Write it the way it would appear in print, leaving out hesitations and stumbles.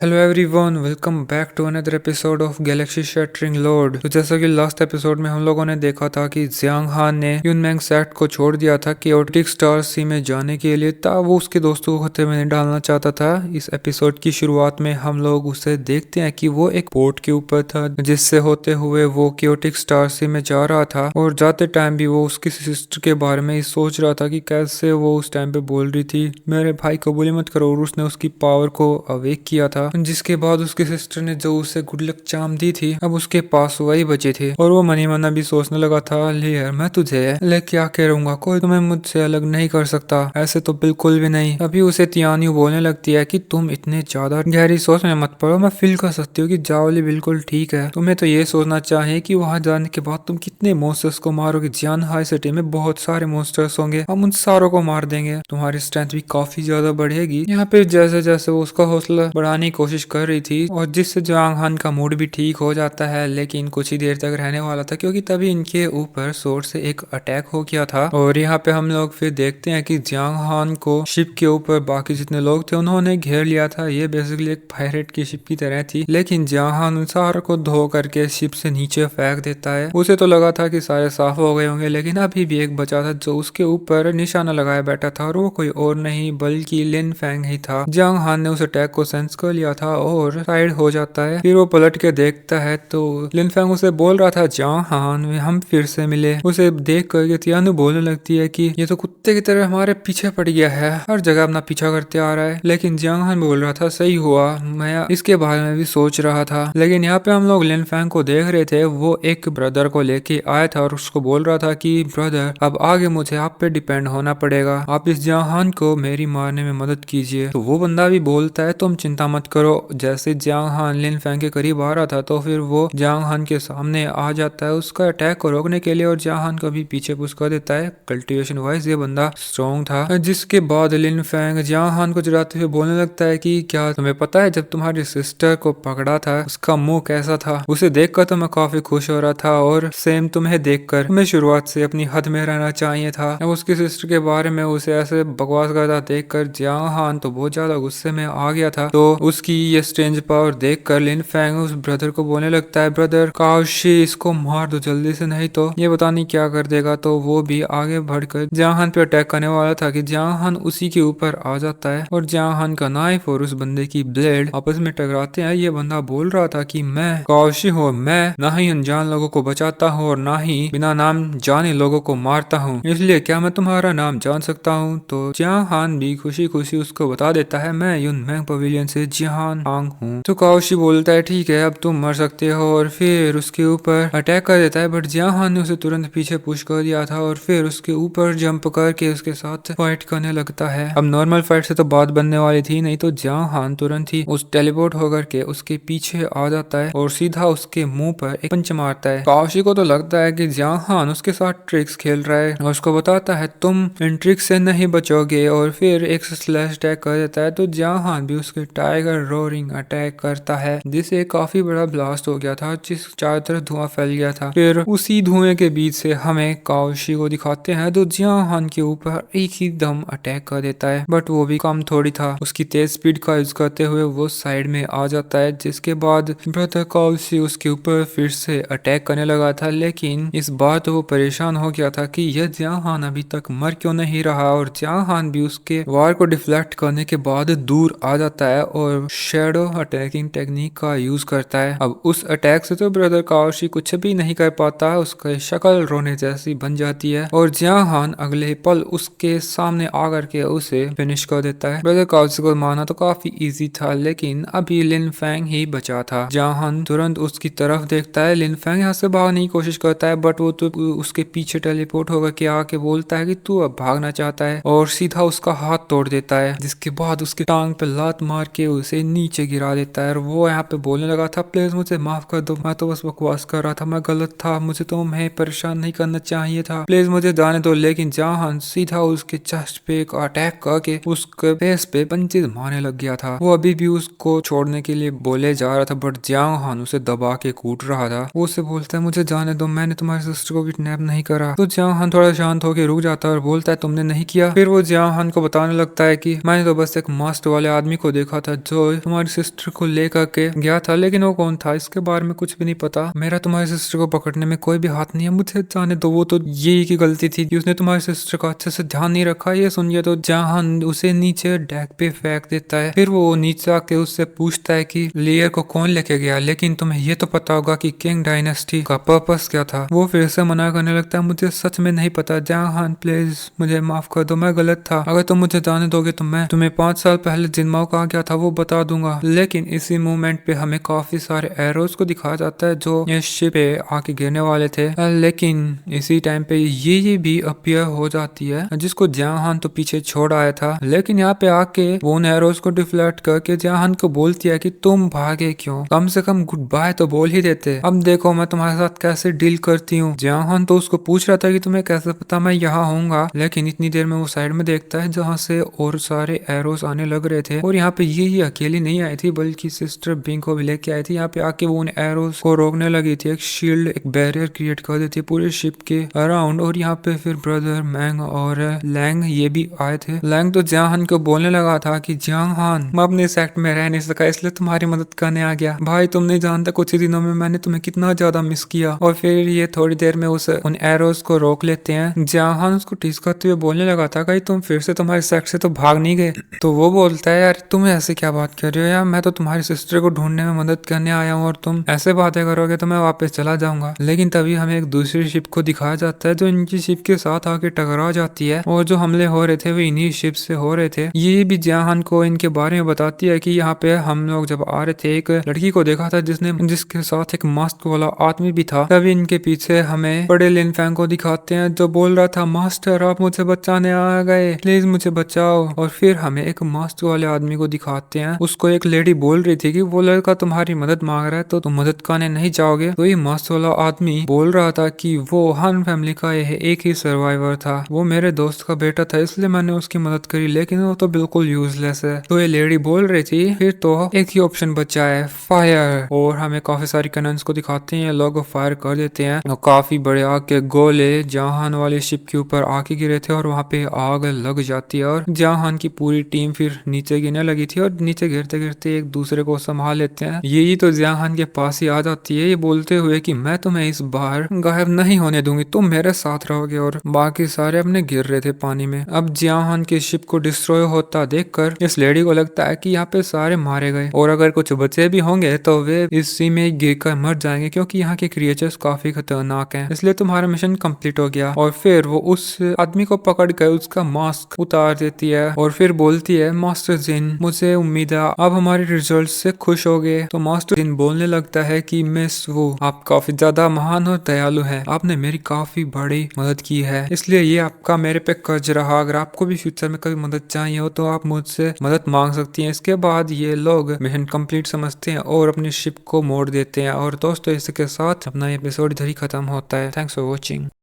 Hello everyone, welcome back to another episode of galaxy shattering lord. तो जैसा कि last episode में हम लोगों ने देखा था कि जियांग हान ने यूनमैंग सेट को छोड़ दिया था केओटिक स्टार सी में जाने के लिए, तब वो उसके दोस्तों को खतरे में नहीं डालना चाहता था। इस एपिसोड की शुरुआत में हम लोग उसे देखते हैं कि वो एक बोट के ऊपर था, जिससे होते हुए वो केओटिक स्टार सी में जा रहा था। और जाते टाइम भी वो उसकी सिस्टर के बारे में ही सोच रहा था कि कैसे वो उस टाइम पे बोल रही थी मेरे भाई को गोली मत करो, और उसने उसकी पावर को अवेक किया था। जिसके बाद उसकी सिस्टर ने जो उसे गुड लक चार्म दी थी, अब उसके पास वही बचे थे। और वो मनी मना भी सोचने लगा था, ले यार मैं तुझे लेके आके रहूंगा, कोई तुम्हें मुझसे अलग नहीं कर सकता, ऐसे तो बिल्कुल भी नहीं। अभी उसे तियानी बोलने लगती है कि तुम इतने ज्यादा गहरी सोच में मत पड़ो, मैं फील कर सकती हूँ कि जावली बिल्कुल ठीक है। तुम्हें तो ये सोचना चाहिए कि वहां जाने के बाद तुम कितने मॉन्स्टर्स को मारोगे। जियान हाई सिटी में बहुत सारे मॉन्स्टर्स होंगे, हम उन सारों को मार देंगे, तुम्हारी स्ट्रेंथ भी काफी ज्यादा बढ़ेगी। यहाँ पे जैसे जैसे वो उसका हौसला बढ़ाने की कोशिश कर रही थी, और जिससे जवांग हान का मूड भी ठीक हो जाता है, लेकिन कुछ ही देर तक रहने वाला था, क्योंकि तभी इनके ऊपर सोर्स से एक अटैक हो गया था। और यहाँ पे हम लोग फिर देखते हैं कि जियांग हान को शिप के ऊपर बाकी जितने लोग थे उन्होंने घेर लिया था। ये बेसिकली एक पायरेट की शिप की तरह थी, लेकिन जियांग हान उन सारों को धो करके शिप से नीचे फेंक देता है। उसे तो लगा था कि सारे साफ हो गए होंगे, लेकिन अभी भी एक बचा था जो उसके ऊपर निशाना लगाया बैठा था, और वो कोई और नहीं बल्कि लिन फैंग ही था। जियांग हान ने उस अटैक को सेंस कर लिया था और साइड हो जाता है। फिर वो पलट के देखता है तो लिन फैंग उसे बोल रहा था, जियांग हान हम फिर से मिले। उसे देख कर तियानु बोलने लगती है कि ये तो कुत्ते की तरह हमारे पीछे पड़ गया है, हर जगह अपना पीछा करते आ रहा है। लेकिन जियांग हान बोल रहा था, सही हुआ, मैं इसके बारे में भी सोच रहा था। लेकिन यहाँ पे हम लोग लिन फैंग को देख रहे थे, वो एक ब्रदर को लेके आया था और उसको बोल रहा था कि ब्रदर अब आगे मुझे आप पे डिपेंड होना पड़ेगा, आप इस जियांग हान को मेरी मारने में मदद कीजिए। तो वो बंदा भी बोलता है, तुम चिंता मत करो। जैसे जियांग हान लिन फैंग के करीब आ रहा था तो फिर वो जियांग हान के सामने आ जाता है उसका अटैक को रोकने के लिए, और जियांग हान को भी पीछे पुश कर देता है। कल्टीवेशन वाइज ये बंदा स्ट्रॉन्ग था। जिसके बाद लिन फैंग जियांग हान को चिढ़ाते हुए बोलने लगता है कि क्या तुम्हें पता है जब तुम्हारी सिस्टर को पकड़ा था उसका मुंह कैसा था? उसे देखकर तो मैं काफी खुश हो रहा था, और सेम तुम्हें देखकर तुम्हें शुरुआत से अपनी हद में रहना चाहिए था। अब उसकी सिस्टर के बारे में उसे ऐसे बकवास करता देखकर जियांग हान तो बहुत ज्यादा गुस्से में आ गया था। तो उसकी ये स्ट्रेंज पावर देखकर लिन फैंग उस ब्रदर को बोलने लगता है, ब्रदर काउशी इसको मार दो जल्दी से, नहीं तो ये पता नहीं क्या कर देगा। तो वो भी आगे बढ़कर जियांग हान पे अटैक करने वाला था कि जियांग हान उसी के ऊपर आ जाता है, और जियांग हान का नाइफ और उस बंदे की ब्लेड आपस में टकराते हैं। ये बंदा बोल रहा था कि मैं काउशी हूँ, मैं ना ही अनजान लोगों को बचाता हूँ और ना ही बिना नाम जाने लोगों को मारता हूँ, इसलिए क्या मैं तुम्हारा नाम जान सकता हूँ? तो जियांग हान भी खुशी खुशी उसको बता देता है, मैं यूनमैंग पवेलियन से जियान हांग हूँ। तो काउशी बोलता है, ठीक है अब तुम मर सकते हो, और फिर उसके ऊपर अटैक कर देता है। बट जियांग हान ने उसे तुरंत पीछे पुश कर दिया था, और फिर उसके ऊपर जंप करके उसके साथ फाइट करने लगता है। अब नॉर्मल फाइट से तो बात बनने वाली थी नहीं, तो जियांग हान तुरंत ही उस टेलीपोर्ट होकर के उसके पीछे आ जाता है और सीधा उसके मुंह पर एक पंच मारता है। काउशी को तो लगता है कि जियांग हान उसके साथ ट्रिक्स खेल रहा है, और उसको बताता है तुम इन ट्रिक्स से नहीं बचोगे, और फिर एक स्लैश अटैक कर देता है। तो जियांग हान भी उसके टाइगर रोरिंग अटैक करता है, जिससे काफी बड़ा ब्लास्ट हो गया था, जिस चारों तरफ धुआं फैल गया था। फिर उसी धुएं के बीच से हमें काउशी को दिखाते हैं, तो जियांग हान के ऊपर एक ही दम अटैक कर देता है, बट वो भी कम थोड़ी था। उसकी तेज स्पीड का यूज करते हुए वो साइड में आ जाता है, जिसके बाद ब्रदर काउशी उसके ऊपर फिर से अटैक करने लगा था। लेकिन इस बार तो वो परेशान हो गया था कि यह जियांग हान अभी तक मर क्यों नहीं रहा, और जियांग हान भी उसके वार को डिफ्लेक्ट करने के बाद दूर आ जाता है और शैडो अटैकिंग टेक्निक का यूज करता है। अब उस अटैक से तो ब्रदर काउशी कुछ भी नहीं कर पाता, उसकी शक्ल रोने जैसी बन जाती है, और जियांग हान अगले ही पल उसके सामने आकर के उसे फिनिश कर देता है। ब्रदर काउशी को मारना तो काफी इजी था, लेकिन अभी लिन फैंग ही बचा था। जियांग हान तुरंत उसकी तरफ देखता है, लिन फैंग यहाँ से भागने की कोशिश करता है, बट वो तो उसके पीछे टेलीपोर्ट होकर के आके बोलता है कि तू अब भागना चाहता है, और सीधा उसका हाथ तोड़ देता है, जिसके बाद उसकी टांग पे लात मार के उसे नीचे गिरा देता है। और वो यहाँ पे बोलने लगा था, प्लीज मुझे माफ कर दो, मैं तो बस बकवास कर रहा था, मैं गलत था, मुझे तुम्हें परेशान नहीं करना चाहिए था, प्लीज मुझे जाने दो। लेकिन जियांग हान सीधा उसके चेस्ट पे एक अटैक करके उसके फेस पे पंचेज मारने लग गया था। वो अभी भी उसको छोड़ने के लिए बोले जा रहा था, बट जियांग हान उसे दबा के कूट रहा था। वो उसे बोलता है, मुझे जाने दो, मैंने तुम्हारी सिस्टर को किडनैप नहीं करा। तो जियांग हान थोड़ा शांत होकर रुक जाता है और बोलता है, तुमने नहीं किया? फिर वो जियांग हान को बताने लगता है कि मैंने तो बस एक मास्क वाले आदमी को देखा था जो जो तुम्हारी सिस्टर को लेकर के गया था, लेकिन वो कौन था इसके बारे में कुछ भी नहीं पता। मेरा तुम्हारी सिस्टर को पकड़ने में कोई भी हाथ नहीं है, मुझे जाने दो। वो तो यही की गलती थी कि उसने तुम्हारी सिस्टर का अच्छे से ध्यान नहीं रखा। ये सुनिए तो जहान उसे नीचे डेक पे फेंक देता है। फिर वो नीचे आके उससे पूछता है कि लेयर को कौन लेके गया, लेकिन तुम्हें ये तो पता होगा कि किंग डायनेस्टी का पर्पस क्या था। वो फिर से मना करने लगता है, मुझे सच में नहीं पता जहान, प्लीज मुझे माफ कर दो, मैं गलत था। अगर तुम मुझे जाने दोगे तो मैं तुम्हें 5 साल पहले जिनमाओ कहा गया था वो बता दूंगा। लेकिन इसी मोमेंट पे हमें काफी सारे एरोज को दिखाया जाता है जो ये शिप पे आके गिरने वाले थे। लेकिन इसी टाइम पे ये भी अपीयर हो जाती है, जिसको जहान तो पीछे छोड़ आया था। लेकिन यहाँ पे आके वो उन एरोज को डिफ्लेक्ट करके जहान को बोलती है कि तुम भागे क्यों, कम से कम गुड बाय तो बोल ही देते। अब देखो मैं तुम्हारे साथ कैसे डील करती हूँ। जहान तो उसको पूछ रहा था कि तुम्हें कैसे पता मैं यहाँ होऊंगा, लेकिन इतनी देर में वो साइड में देखता है जहाँ से और सारे एरोस आने लग रहे थे। और यहाँ पे ये अकेली नहीं आई थी बल्कि सिस्टर बिंग को भी लेके आई थी। यहाँ पे आके वो उन एरोस को रोकने लगी थी, एक शील्ड, एक बैरियर क्रिएट कर देती पूरे शिप के अराउंड। और यहाँ पे फिर ब्रदर मैंग और लैंग ये भी आए थे। लैंग तो जहान को बोलने लगा था कि जहान मैं अपने सेक्ट में रह नहीं सका इसलिए तुम्हारी मदद करने आ गया। भाई तुम नहीं जानते कुछ ही दिनों में मैंने तुम्हें कितना ज्यादा मिस किया। और फिर ये थोड़ी देर में उन एरोस को रोक लेते हैं। जहान उसको टीस करते हुए बोलने लगा था कि तुम फिर से तुम्हारे सेक्ट से तो भाग नहीं गए। तो वो बोलता है, यार तुम ऐसे क्या बात कर रहे हो यार, मैं तो तुम्हारी सिस्टर को ढूंढने में मदद करने आया हूँ और तुम ऐसे बातें करोगे तो मैं वापस चला जाऊंगा। लेकिन तभी हमें एक दूसरी शिप को दिखाया जाता है जो इनकी शिप के साथ आके टकरा जाती है। और जो हमले हो रहे थे वो इन्हीं शिप से हो रहे थे। ये भी जहान को इनके बारे में बताती है कि यहाँ पे हम लोग जब आ रहे थे एक लड़की को देखा था जिसके साथ एक मास्क वाला आदमी भी था। तभी इनके पीछे हमें बड़े लिन फैंग को दिखाते हैं जो बोल रहा था, मास्टर आप मुझे बचाने आ गए, प्लीज मुझे बचाओ। और फिर हमें एक मास्क वाले आदमी को दिखाते हैं। उसको एक लेडी बोल रही थी कि वो लड़का तुम्हारी मदद मांग रहा है तो तुम मदद करने नहीं जाओगे। तो ये मास्क वाला आदमी बोल रहा था कि वो हान फैमिली का यह एक ही सर्वाइवर था, वो मेरे दोस्त का बेटा था इसलिए मैंने उसकी मदद करी, लेकिन वो तो बिल्कुल यूजलेस है। तो ये लेडी बोल रही थी फिर तो एक ही ऑप्शन बचा है, फायर। और हमें काफी सारी कैनन्स को दिखाते हैं, लोग फायर कर देते हैं और काफी बड़े आग के गोले जहान वाले शिप के ऊपर आके गिरे थे और वहाँ पे आग लग जाती है। और जहान की पूरी टीम फिर नीचे गिरने लगी थी और नीचे गिरते गिरते एक दूसरे को संभाल लेते हैं। यही तो जहान के पास ही आ जाती है ये बोलते हुए कि मैं तुम्हें इस बार गायब नहीं होने दूंगी, तुम मेरे साथ रहोगे। और बाकी सारे अपने गिर रहे थे पानी में। अब जहान की शिप को डिस्ट्रॉय होता देखकर इस लेडी को लगता है कि यहाँ पे सारे मारे गए और अगर कुछ बचे भी होंगे तो वे इस सी में गिरकर मर जाएंगे क्योंकि यहाँ के क्रिएचर्स काफी खतरनाक हैं, इसलिए तुम्हारा मिशन कंप्लीट हो गया। और फिर वो उस आदमी को पकड़ कर उसका मास्क उतार देती है और फिर बोलती है, मास्टर जिन मुझे उम्मीद है आप हमारे रिजल्ट से खुश हो गए। तो मास्टर जिन बोलने लगता है कि मिस वो आप काफी ज्यादा महान और दयालु हैं, आपने मेरी काफी बड़ी मदद की है, इसलिए ये आपका मेरे पे कर्ज रहा। अगर आपको भी फ्यूचर में कभी मदद चाहिए हो तो आप मुझसे मदद मांग सकती हैं। इसके बाद ये लोग मिशन कंप्लीट समझते हैं और अपनी शिप को मोड़ देते हैं। और दोस्तों इसके साथ अपना एपिसोड इधर ही खत्म होता है। Thanks for watching.